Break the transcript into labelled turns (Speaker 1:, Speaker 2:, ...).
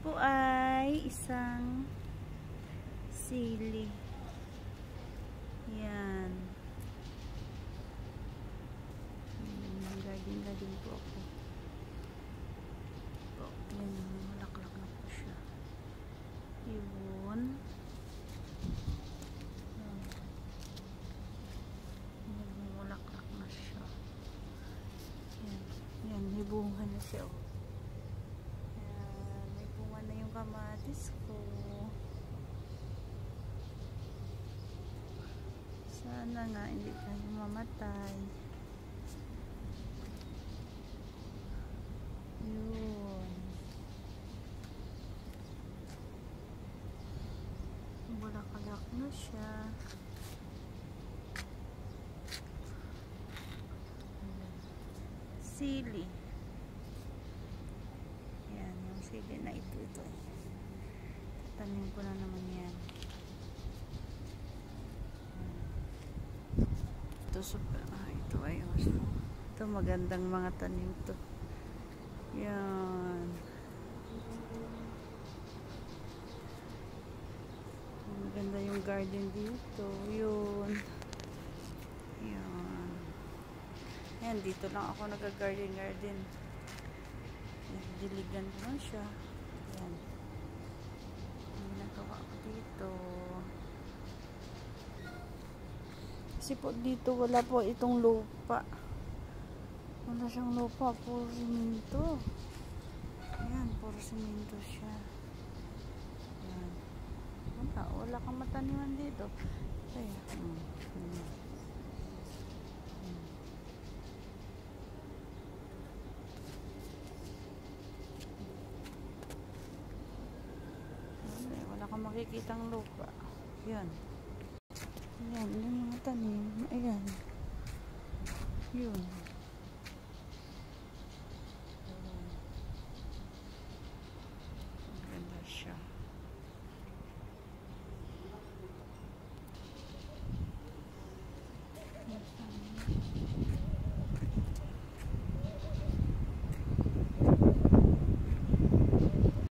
Speaker 1: po ay isang sili. Yan. Nag-garden po ako. So, yan, malaklak na po siya. Yun. Malaklak na siya. Yan. Yan, may bunga na siya. Yan, may bunga na yung kamatis ko. Sana nga hindi tayo mamatay. Yun. Bulaklak na siya. Sili. Yan, yung sili na ito. Tatanim ko na naman yan. Ito super. Ito ay ito magandang mga tanim to. Yan. Maganda yung garden dito. Yun. Yan. Yan, dito lang ako nag-garden. Diligan ko lang siya. Yan. Ang nagawa ko dito. Kasi po dito wala po itong lupa. Wala siyang lupa. Puro simento. Ayan, puro simento siya. Ayan. Wala kang mataniman dito. Ayan. Wala kang makikitang lupa. Ayan. Ayan, yung mga tanim. Ayan. Yun.